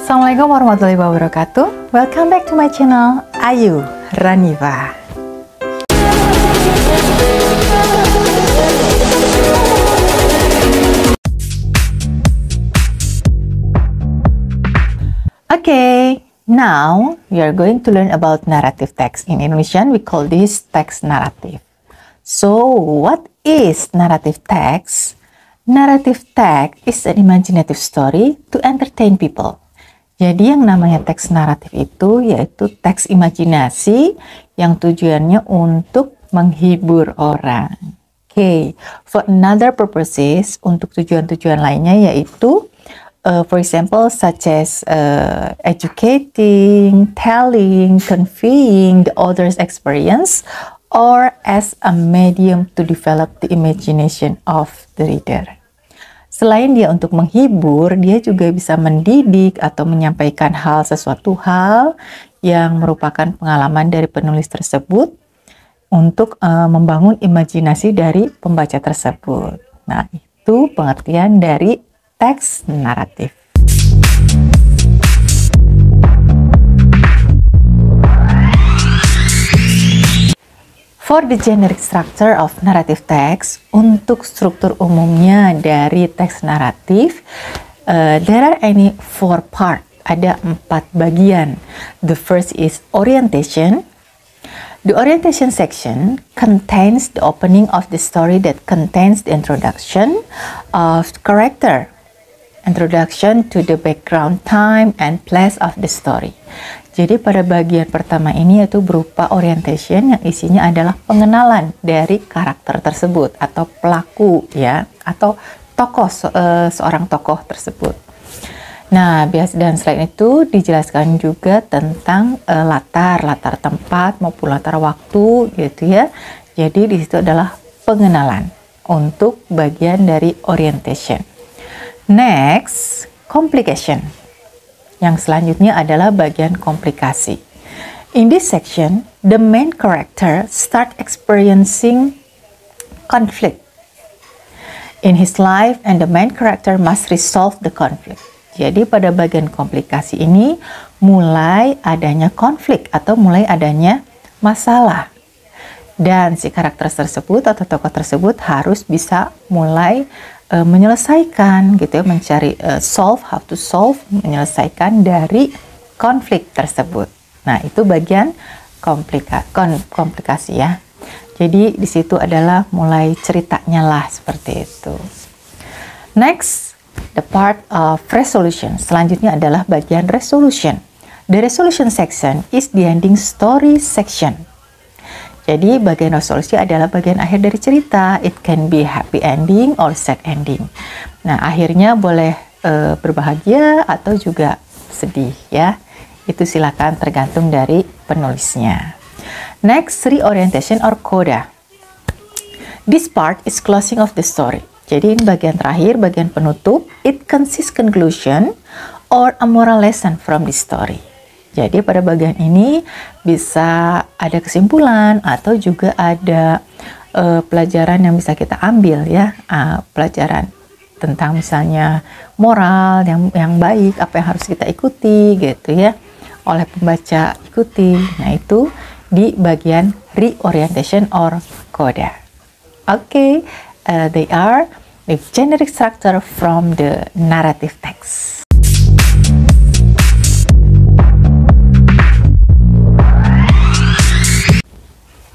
Assalamualaikum warahmatullahi wabarakatuh. Welcome back to my channel, Ayu Raniva. Okay, now we are going to learn about narrative text. In Indonesian, we call this text narrative. So, what is narrative text? Narrative text is an imaginative story to entertain people. Jadi yang namanya teks naratif itu yaitu teks imajinasi yang tujuannya untuk menghibur orang. Okay. For another purposes, untuk tujuan-tujuan lainnya yaitu for example such as educating, telling, conveying the other's experience, or as a medium to develop the imagination of the reader. Selain dia untuk menghibur, dia juga bisa mendidik atau menyampaikan sesuatu hal yang merupakan pengalaman dari penulis tersebut untuk membangun imajinasi dari pembaca tersebut. Nah, itu pengertian dari teks naratif. For the generic structure of narrative text, untuk struktur umumnya dari teks naratif, there are any 4 part, ada 4 bagian. The first is orientation. The orientation section contains the opening of the story that contains the introduction of the character, introduction to the background, time, and place of the story. Jadi pada bagian pertama ini yaitu berupa orientation yang isinya adalah pengenalan dari karakter tersebut atau pelaku ya atau tokoh seorang tokoh tersebut. Nah, dan selain itu dijelaskan juga tentang latar tempat maupun latar waktu gitu ya. Jadi di situ adalah pengenalan untuk bagian dari orientation. Next, complication. Yang selanjutnya adalah bagian komplikasi. In this section, the main character start experiencing conflict in his life and the main character must resolve the conflict. Jadi pada bagian komplikasi ini mulai adanya konflik atau mulai adanya masalah. Dan si karakter tersebut atau tokoh tersebut harus bisa mulai menyelesaikan gitu ya, mencari how to solve, menyelesaikan dari konflik tersebut. Nah, itu bagian komplikasi ya. Jadi di situ adalah mulai ceritanya lah seperti itu. Next, the part of resolution. Selanjutnya adalah bagian resolution. The resolution section is the ending story section. Jadi bagian resolusi adalah bagian akhir dari cerita. It can be happy ending or sad ending. Nah, akhirnya boleh berbahagia atau juga sedih ya. Itu silakan tergantung dari penulisnya. Next, reorientation or coda. This part is closing of the story. Jadi ini bagian terakhir, bagian penutup. It consists conclusion or a moral lesson from the story. Jadi pada bagian ini bisa ada kesimpulan atau juga ada pelajaran yang bisa kita ambil ya, pelajaran tentang misalnya moral yang baik, apa yang harus kita ikuti gitu ya, oleh pembaca ikuti. Nah, itu di bagian reorientation or coda. Okay, they are the generic structure from the narrative text.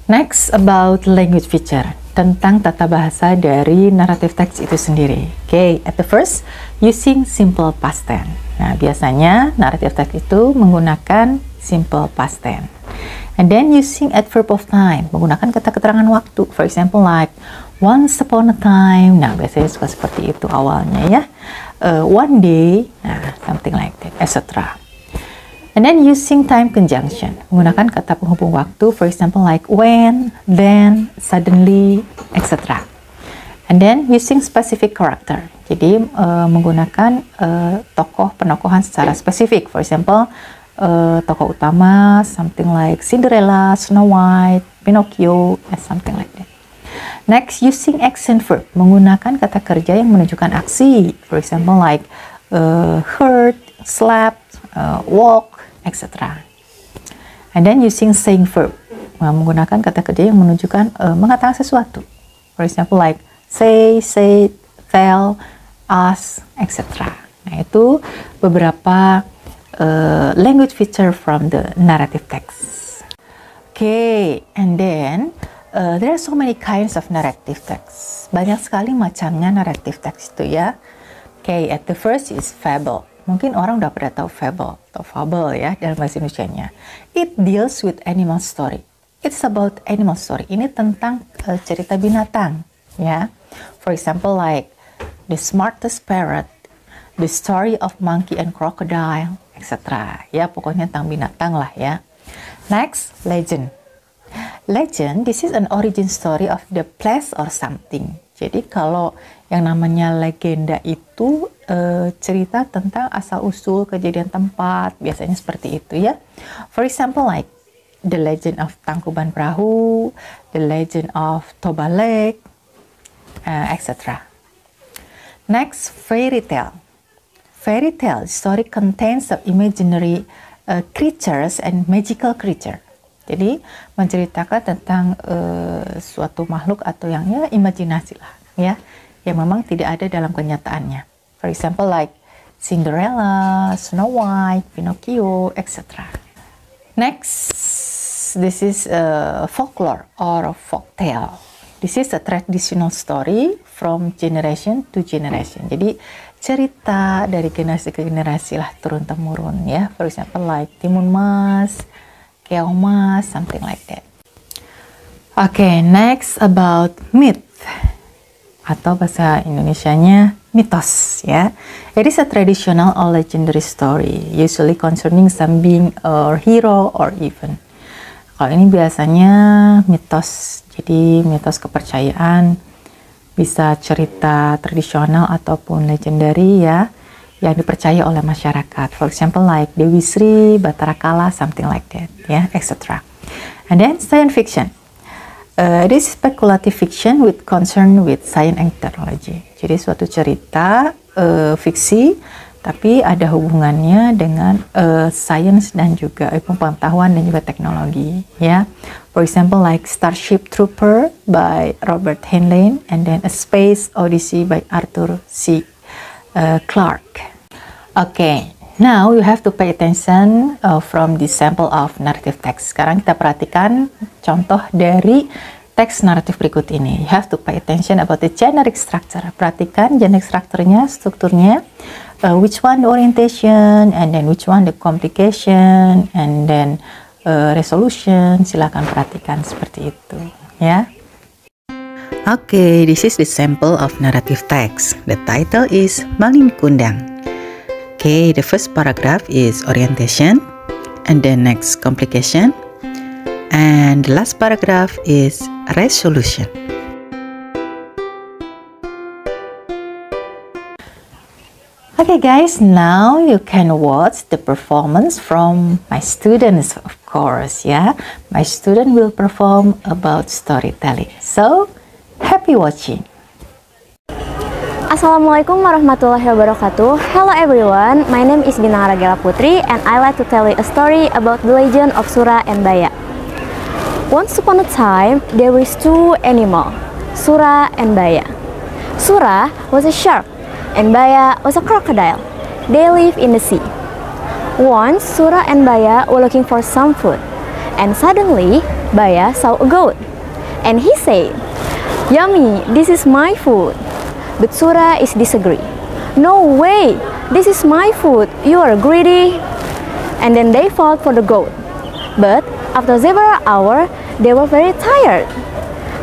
Next, about language feature, tentang tata bahasa dari narrative text itu sendiri. Okay, at the first, using simple past tense. Nah, biasanya narrative text itu menggunakan simple past tense. And then using adverb of time, menggunakan kata keterangan waktu. For example, like once upon a time. Nah, biasanya suka seperti itu awalnya ya. One day, nah, something like that, etc. And then using time conjunction, menggunakan kata penghubung waktu, for example like when, then, suddenly, etc. And then using specific character, jadi menggunakan penokohan secara spesifik, for example tokoh utama, something like Cinderella, Snow White, Pinocchio, and something like that. Next, using action verb, menggunakan kata kerja yang menunjukkan aksi, for example like hurt, slept, walk, etc. And then using saying verb, menggunakan kata kerja yang menunjukkan mengatakan sesuatu. For example, like say, said, tell, ask, etc. Nah, itu beberapa language feature from the narrative text. Okay, and then there are so many kinds of narrative text. Banyak sekali macamnya narrative text itu ya. Okay, at the first is fable. Mungkin orang udah pernah tahu fable atau fable ya dalam bahasa Indonesianya. It deals with animal story. It's about animal story. Ini tentang cerita binatang ya. For example, like the smartest parrot, the story of monkey and crocodile, etc. Ya, pokoknya tentang binatang lah ya. Next, legend. Legend, this is an origin story of the place or something. Jadi kalau yang namanya legenda itu cerita tentang asal-usul kejadian tempat, biasanya seperti itu ya. For example, like the legend of Tangkuban Perahu, the legend of Toba Lake, etc. Next, fairy tale. Fairy tale story contains of imaginary creatures and magical creature. Jadi menceritakan tentang suatu makhluk atau yang ya imajinasi lah ya, yang memang tidak ada dalam kenyataannya. For example, like Cinderella, Snow White, Pinocchio, etc. Next, this is folklore or folktale. This is a traditional story from generation to generation. Jadi cerita dari generasi ke generasi lah turun temurun ya. For example, like Timun Mas, Keong Mas, something like that. Okay, next about myth atau bahasa Indonesianya mitos ya. It is a traditional or legendary story, usually concerning some being or hero or event. Kalau ini biasanya mitos, jadi mitos kepercayaan, bisa cerita tradisional ataupun legendary ya, yang dipercaya oleh masyarakat. For example, like Dewi Sri, Batara Kala, something like that, ya, etc. And then science fiction. It is speculative fiction with concern with science and technology. Jadi suatu cerita fiksi, tapi ada hubungannya dengan sains dan juga pengetahuan dan juga teknologi, ya. For example, like Starship Trooper by Robert Heinlein, and then A Space Odyssey by Arthur C. Clarke. Okay, now you have to pay attention from the sample of narrative text. Sekarang kita perhatikan contoh dari teks naratif berikut ini. You have to pay attention about the generic structure. Perhatikan generic structure-nya, strukturnya. Which one the orientation, and then which one the complication, and then resolution. Silakan perhatikan seperti itu, ya. Okay, this is the sample of narrative text. The title is Malin Kundang. Okay, the first paragraph is orientation, and then next complication, and the last paragraph is resolution. Okay guys, now you can watch the performance from my students, of course, ya. My student will perform about storytelling. So, happy watching. Assalamualaikum warahmatullahi wabarakatuh. Hello everyone, my name is Bintang Ragela Putri and I like to tell you a story about the legend of Sura and Baya. Once upon a time, there was two animals, Sura and Baya. Sura was a shark and Baya was a crocodile. They live in the sea. Once, Sura and Baya were looking for some food, and suddenly, Baya saw a goat. And he said, "Yummy, this is my food." But Sura is disagree. "No way, this is my food, you are greedy." And then they fought for the goat. But after several hours, they were very tired.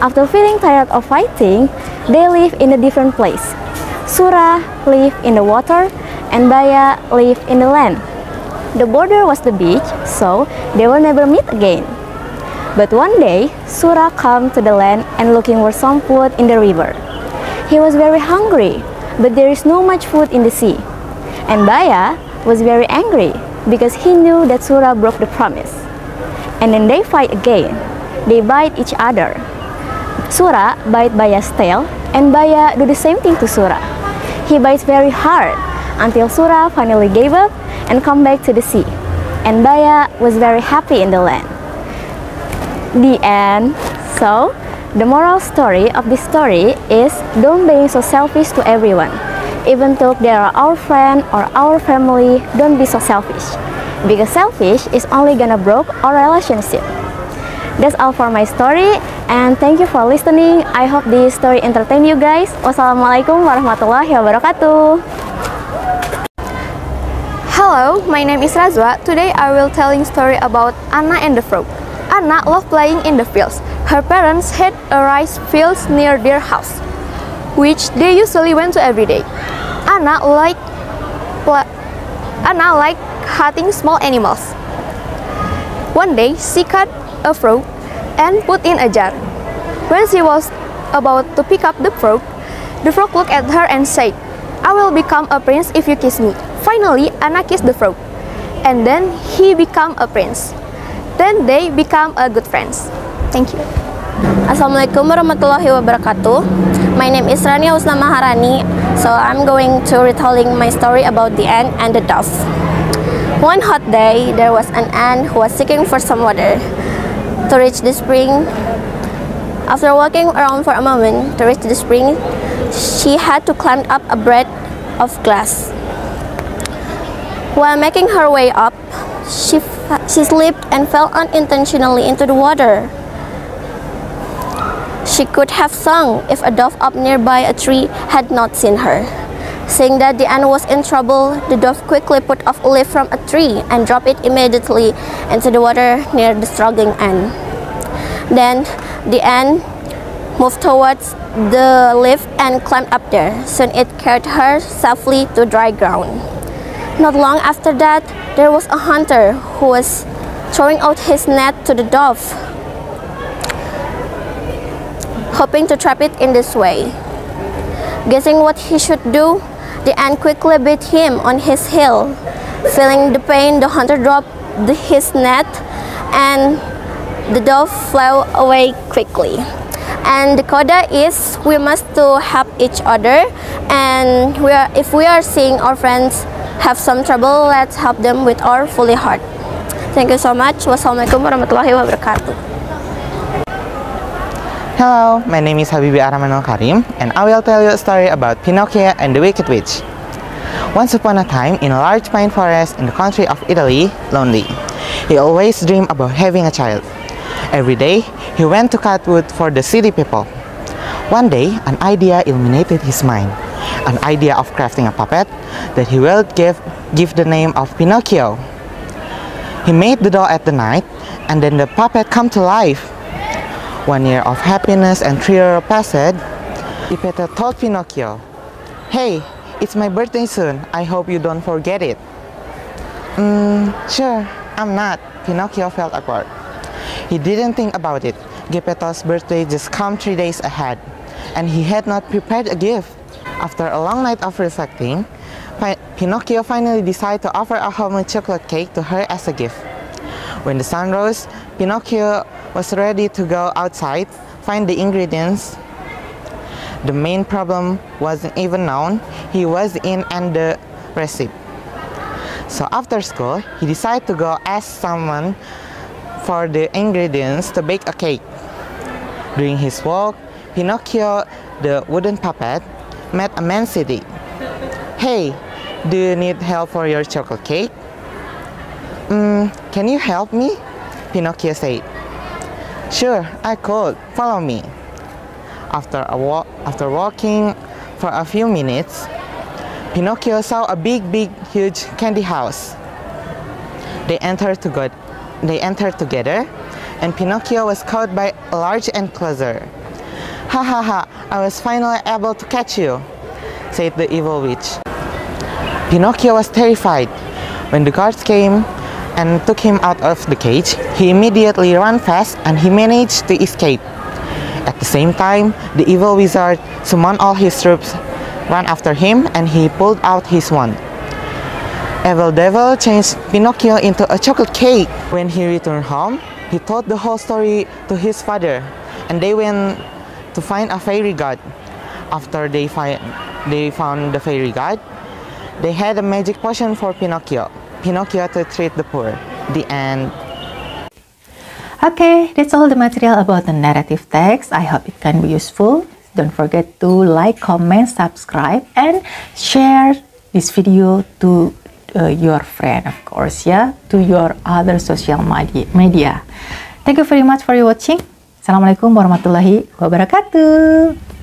After feeling tired of fighting, they live in a different place. Sura lived in the water and Baya lived in the land. The border was the beach, so they will never meet again. But one day, Sura came to the land and looking for some food in the river. He was very hungry, but there is no much food in the sea. And Baya was very angry because he knew that Sura broke the promise. And then they fight again. They bite each other. Sura bite Baya's tail, and Baya do the same thing to Sura. He bites very hard until Sura finally gave up and come back to the sea. And Baya was very happy in the land. The end. So, the moral story of this story is don't be so selfish to everyone. Even though they are our friend or our family, don't be so selfish. Because selfish is only gonna break our relationship. That's all for my story, and thank you for listening. I hope this story entertain you guys. Wassalamualaikum warahmatullahi wabarakatuh. Hello, my name is Razwa. Today I will telling story about Anna and the frog. Anna loved playing in the fields. Her parents had a rice fields near their house, which they usually went to every day. Anna liked hunting small animals. One day, she caught a frog and put in a jar. When she was about to pick up the frog looked at her and said, "I will become a prince if you kiss me." Finally, Anna kissed the frog, and then he became a prince. Then they become a good friends. Thank you. Assalamualaikum warahmatullahi wabarakatuh. My name is Rania Husna Maharani. So I'm going to retelling my story about the ant and the dove. One hot day, there was an ant who was seeking for some water. To reach the spring, after walking around for a moment to reach the spring, she had to climb up a bed of glass. While making her way up, she slipped and fell unintentionally into the water. She could have sung if a dove up nearby a tree had not seen her. Seeing that the ant was in trouble, the dove quickly put off a leaf from a tree and dropped it immediately into the water near the struggling ant. Then the ant moved towards the leaf and climbed up there. Soon it carried her safely to dry ground. Not long after that, there was a hunter who was throwing out his net to the dove, hoping to trap it in this way. Guessing what he should do, the ant quickly beat him on his heel. Feeling the pain, the hunter dropped his net and the dove flew away quickly. And the coda is we must to help each other, and if we are seeing our friends have some trouble, let's help them with our fully heart. Thank you so much. Wassalamualaikum warahmatullahi wabarakatuh. Hello, my name is Habibi Armanul Karim, and I will tell you a story about Pinocchio and the Wicked Witch. Once upon a time, in a large pine forest in the country of Italy, lonely, he always dreamed about having a child. Every day, he went to cut wood for the city people. One day, an idea illuminated his mind, an idea of crafting a puppet that he will give the name of Pinocchio. He made the doll at the night, and then the puppet come to life. 1 year of happiness and 3 years passed. Geppetto told Pinocchio, "Hey, it's my birthday soon. I hope you don't forget it." Sure, I'm not." Pinocchio felt awkward. He didn't think about it. Geppetto's birthday just come 3 days ahead, and he had not prepared a gift. After a long night of reflecting, Pinocchio finally decided to offer a homemade chocolate cake to her as a gift. When the sun rose, Pinocchio was ready to go outside, find the ingredients. The main problem wasn't even known. He was in and the recipe. So after school, he decided to go ask someone for the ingredients to bake a cake. During his walk, Pinocchio, the wooden puppet, met a man sitting. "Hey, do you need help for your chocolate cake?" Can you help me?" Pinocchio said. "Sure, I could. Follow me." After walking for a few minutes, Pinocchio saw a huge candy house. They entered together, and Pinocchio was caught by a large enclosure. "Ha ha ha, I was finally able to catch you," said the evil witch. Pinocchio was terrified. When the guards came and took him out of the cage, he immediately ran fast and he managed to escape. At the same time, the evil wizard summoned all his troops, ran after him, and he pulled out his wand. Evil Devil changed Pinocchio into a chocolate cake. When he returned home, he told the whole story to his father, and they went to find a fairy god. After they found the fairy god, they had a magic potion for Pinocchio. Pinocchio to treat the poor. The end. Okay, that's all the material about the narrative text. I hope it can be useful. Don't forget to like, comment, subscribe, and share this video to your friend, of course, to your other social media. Thank you very much for watching. Assalamualaikum warahmatullahi wabarakatuh.